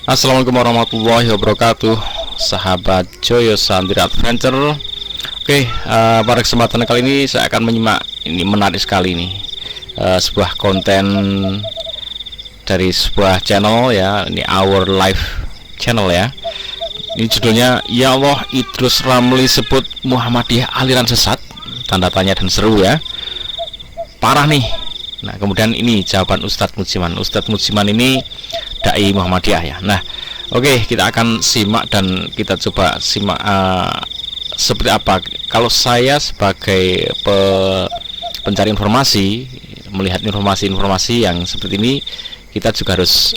Assalamualaikum warahmatullahi wabarakatuh, sahabat Joyo Santri Adventure. Oke, pada kesempatan kali ini saya akan menyimak, ini menarik sekali nih, sebuah konten dari sebuah channel ya, ini Our Life channel ya. Ini judulnya, Ya Allah, Idrus Ramli sebut Muhammadiyah aliran sesat, tanda tanya dan seru ya, parah nih. Nah, kemudian ini jawaban Ustadz Mujiman. Ustadz Mujiman ini dai Muhammadiyah ya. Nah, oke, kita akan simak dan kita coba simak seperti apa. Kalau saya sebagai pencari informasi, melihat informasi-informasi yang seperti ini, kita juga harus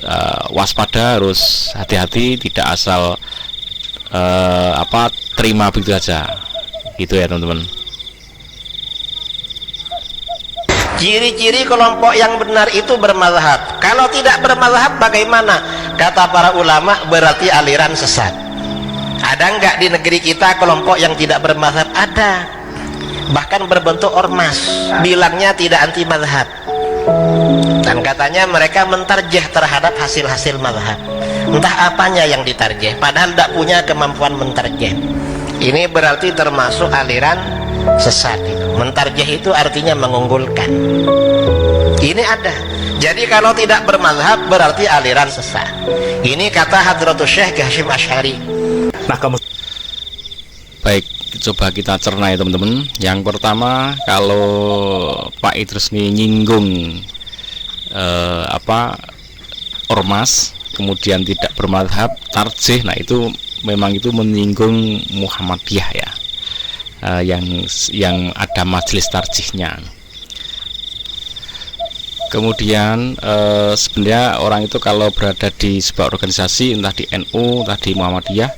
waspada, harus hati-hati, tidak asal terima begitu saja. Gitu ya, teman-teman. Ciri-ciri kelompok yang benar itu bermazhab. Kalau tidak bermazhab bagaimana? Kata para ulama, berarti aliran sesat. Ada enggak di negeri kita kelompok yang tidak bermazhab? Ada. Bahkan berbentuk ormas, bilangnya tidak anti mazhab. Dan katanya mereka mentarjih terhadap hasil-hasil mazhab. Entah apanya yang ditarjih, padahal tidak punya kemampuan mentarjih. Ini berarti termasuk aliran sesat. Mentarjih itu artinya mengunggulkan. Ini ada. Jadi kalau tidak bermazhab berarti aliran sesat. Ini kata Hadratus Syekh Hasyim Asy'ari. Nah, baik, coba kita cerna ya teman-teman. Yang pertama, kalau Pak Idrus ini nyinggung ormas, kemudian tidak bermazhab, tarjih, nah itu memang itu menyinggung Muhammadiyah ya. Yang ada majelis tarjihnya. Kemudian sebenarnya orang itu kalau berada di sebuah organisasi, entah di NU, entah di Muhammadiyah,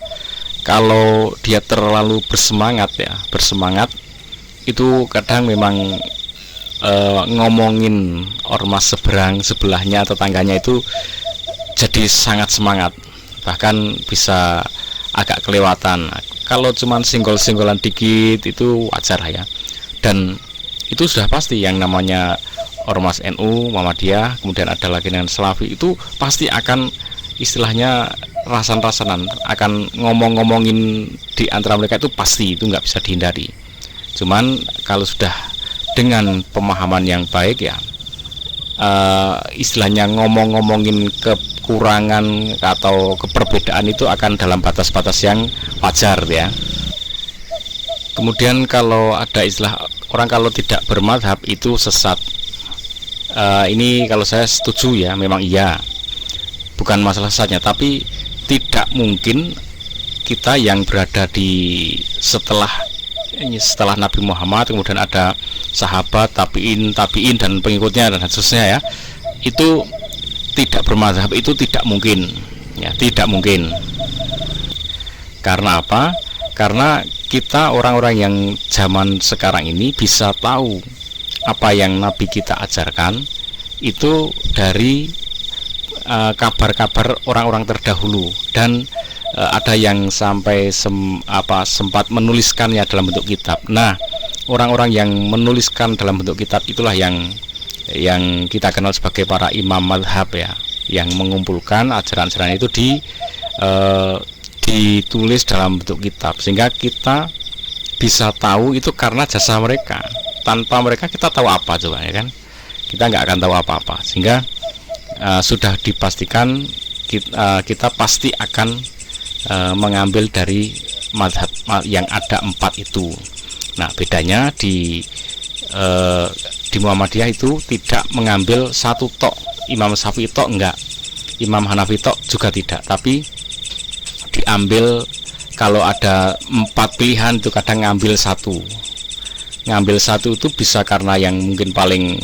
kalau dia terlalu bersemangat itu kadang memang ngomongin ormas seberang, sebelahnya, tetangganya itu jadi sangat semangat, bahkan bisa agak kelewatan. Kalau cuman singgol-singgolan dikit itu wajar lah ya. Dan itu sudah pasti yang namanya ormas NU, Muhammadiyah, kemudian ada lagi dengan Salafi, itu pasti akan istilahnya rasan-rasanan, akan ngomong-ngomongin di antara mereka, itu pasti, itu nggak bisa dihindari. Cuman kalau sudah dengan pemahaman yang baik ya, istilahnya ngomong-ngomongin kekurangan atau keperbedaan itu akan dalam batas-batas yang wajar ya. Kemudian kalau ada istilah orang kalau tidak bermadhab itu sesat, ini kalau saya setuju ya, memang iya, bukan masalah sesatnya, tapi tidak mungkin kita yang berada di setelah Nabi Muhammad, kemudian ada sahabat, tabiin dan pengikutnya dan seterusnya ya, itu tidak bermazhab, itu tidak mungkin ya, tidak mungkin. Karena apa? Karena kita orang-orang yang zaman sekarang ini bisa tahu apa yang Nabi kita ajarkan itu dari kabar-kabar orang-orang terdahulu, dan ada yang sampai sempat menuliskannya dalam bentuk kitab. Nah, orang-orang yang menuliskan dalam bentuk kitab itulah yang kita kenal sebagai para imam madhab ya, yang mengumpulkan ajaran-ajaran itu ditulis dalam bentuk kitab, sehingga kita bisa tahu itu karena jasa mereka. Tanpa mereka kita tahu apa coba ya kan, kita nggak akan tahu apa-apa. Sehingga sudah dipastikan kita pasti akan mengambil dari madhab yang ada 4 itu. Nah, bedanya di Muhammadiyah itu tidak mengambil satu tok, Imam Syafi'i tok enggak, Imam Hanafi tok juga tidak, tapi diambil, kalau ada 4 pilihan itu kadang ngambil satu itu bisa karena yang mungkin paling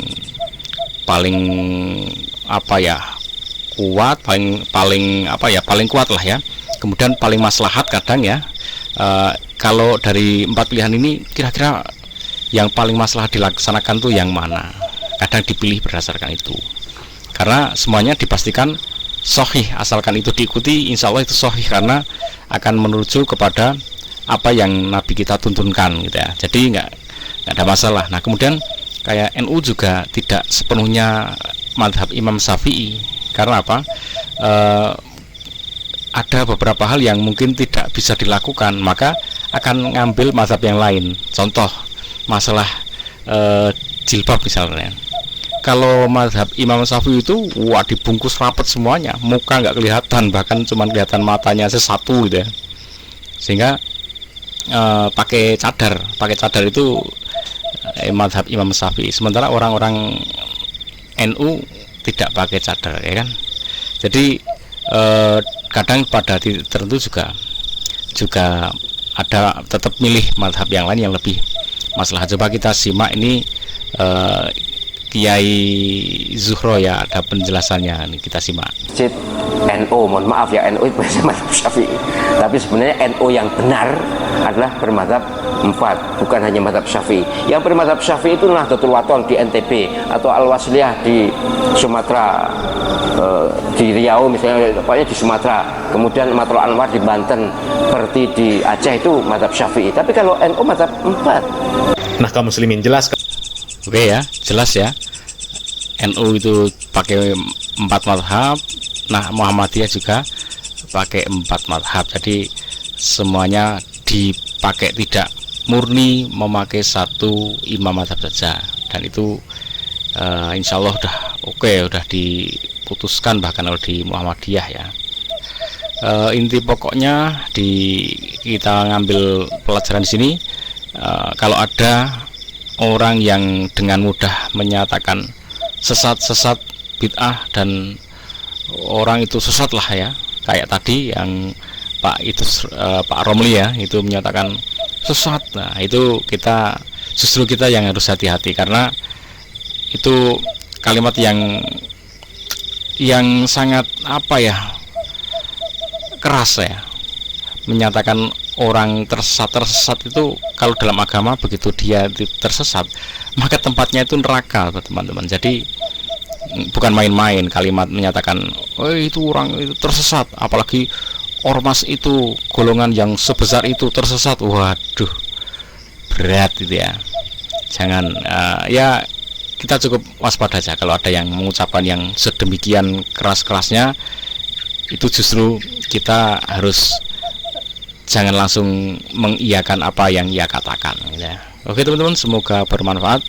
kuat, paling kuat lah ya, kemudian paling maslahat kadang ya. Kalau dari 4 pilihan ini kira-kira yang paling masalah dilaksanakan tuh yang mana, kadang dipilih berdasarkan itu, karena semuanya dipastikan sahih, asalkan itu diikuti insya Allah itu sahih, karena akan menuju kepada apa yang Nabi kita tuntunkan gitu ya. Jadi nggak ada masalah. Nah, kemudian kayak NU juga tidak sepenuhnya madhab Imam Syafi'i, karena apa? ada beberapa hal yang mungkin tidak bisa dilakukan, maka akan ngambil mazhab yang lain. Contoh masalah jilbab misalnya. Kalau mazhab Imam Syafi'i itu dibungkus rapat semuanya, muka nggak kelihatan, bahkan cuma kelihatan matanya sesatu gitu ya. Sehingga pakai cadar itu mazhab Imam Syafi'i. Sementara orang-orang NU tidak pakai cadar, ya kan. Jadi kadang pada titik tertentu juga ada tetap milih mazhab yang lain yang lebih maslahat. Coba kita simak ini Kiai Zuhro ya, ada penjelasannya, ini kita simak. Masjid NU, mohon maaf ya, NU itu mazhab Syafi'i, tapi sebenarnya NU yang benar adalah bermazhab 4, bukan hanya mazhab Syafi'i. Yang bermazhab Syafi'i itu Nahdlatul Wathon di NTB, atau Al-Wasliyah di Sumatera, di Riau misalnya, pokoknya di Sumatera, kemudian Matul Anwar di Banten, Berti di Aceh, itu mazhab Syafi'i. Tapi kalau NU mazhab 4. Nah, kaum muslimin, jelas. Oke ya, jelas ya. NU itu pakai 4 mazhab. Nah, Muhammadiyah juga pakai 4 mazhab. Jadi semuanya dipakai, tidak murni memakai satu imam mazhab saja. Dan itu insya Allah udah diputuskan bahkan oleh di Muhammadiyah ya. Inti pokoknya kita ngambil pelajaran di sini, kalau ada orang yang dengan mudah menyatakan sesat bid'ah, dan orang itu sesat lah ya, kayak tadi yang Pak Romli ya, itu menyatakan sesat. Nah, itu justru kita yang harus hati-hati, karena itu kalimat yang sangat keras ya, menyatakan orang tersesat itu. Kalau dalam agama begitu dia tersesat, maka tempatnya itu neraka, teman-teman. Jadi bukan main-main kalimat menyatakan itu orang itu tersesat, apalagi ormas itu, golongan yang sebesar itu tersesat. Waduh, berat itu ya. Jangan ya, kita cukup waspada aja kalau ada yang mengucapkan yang sedemikian keras-kerasnya. Itu justru kita harus jangan langsung mengiyakan apa yang ia katakan ya. Oke teman-teman, semoga bermanfaat.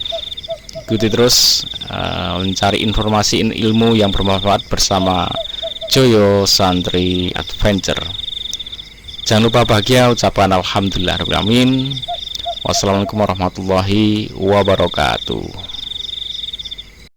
Ikuti terus mencari informasi ilmu yang bermanfaat bersama Joyo Santri Adventure. Jangan lupa bahagia, ucapan alhamdulillahirabbil alamin. Wassalamualaikum warahmatullahi wabarakatuh.